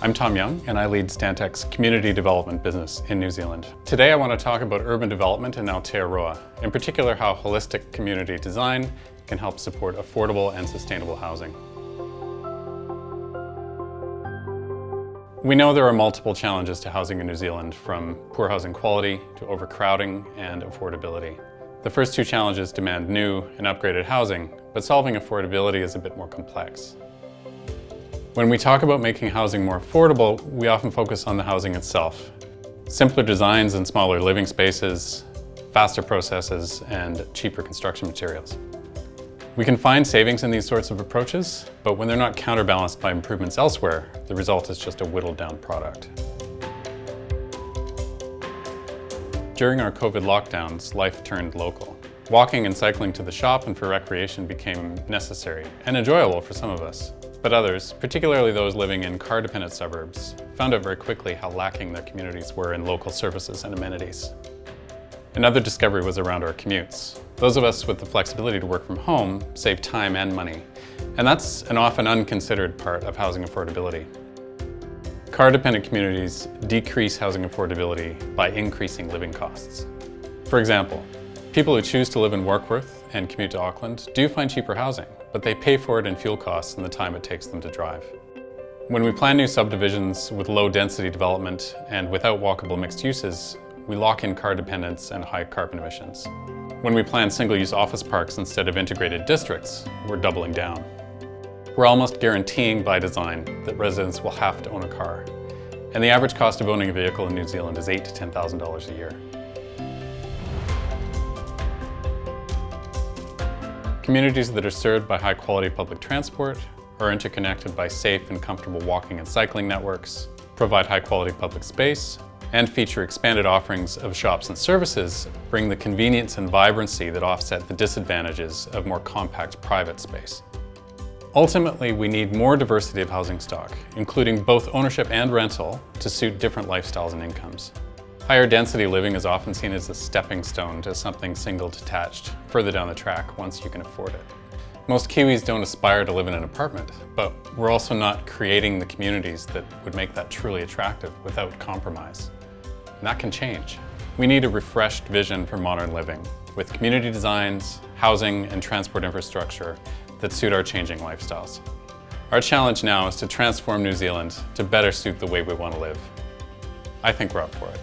I'm Tom Young, and I lead Stantec's community development business in New Zealand. Today I want to talk about urban development in Aotearoa, in particular how holistic community design can help support affordable and sustainable housing. We know there are multiple challenges to housing in New Zealand, from poor housing quality to overcrowding and affordability. The first two challenges demand new and upgraded housing, but solving affordability is a bit more complex. When we talk about making housing more affordable, we often focus on the housing itself. Simpler designs and smaller living spaces, faster processes, and cheaper construction materials. We can find savings in these sorts of approaches, but when they're not counterbalanced by improvements elsewhere, the result is just a whittled down product. During our COVID lockdowns, life turned local. Walking and cycling to the shop and for recreation became necessary and enjoyable for some of us. But others, particularly those living in car-dependent suburbs, found out very quickly how lacking their communities were in local services and amenities. Another discovery was around our commutes. Those of us with the flexibility to work from home save time and money, and that's an often unconsidered part of housing affordability. Car-dependent communities decrease housing affordability by increasing living costs. For example, people who choose to live in Warkworth and commute to Auckland do find cheaper housing, but they pay for it in fuel costs and the time it takes them to drive. When we plan new subdivisions with low-density development and without walkable mixed uses, we lock in car dependence and high carbon emissions. When we plan single-use office parks instead of integrated districts, we're doubling down. We're almost guaranteeing by design that residents will have to own a car, and the average cost of owning a vehicle in New Zealand is $8,000 to $10,000 a year. Communities that are served by high-quality public transport, are interconnected by safe and comfortable walking and cycling networks, provide high-quality public space, and feature expanded offerings of shops and services bring the convenience and vibrancy that offset the disadvantages of more compact private space. Ultimately, we need more diversity of housing stock, including both ownership and rental, to suit different lifestyles and incomes. Higher density living is often seen as a stepping stone to something single detached further down the track once you can afford it. Most Kiwis don't aspire to live in an apartment, but we're also not creating the communities that would make that truly attractive without compromise. And that can change. We need a refreshed vision for modern living, with community designs, housing, and transport infrastructure that suit our changing lifestyles. Our challenge now is to transform New Zealand to better suit the way we want to live. I think we're up for it.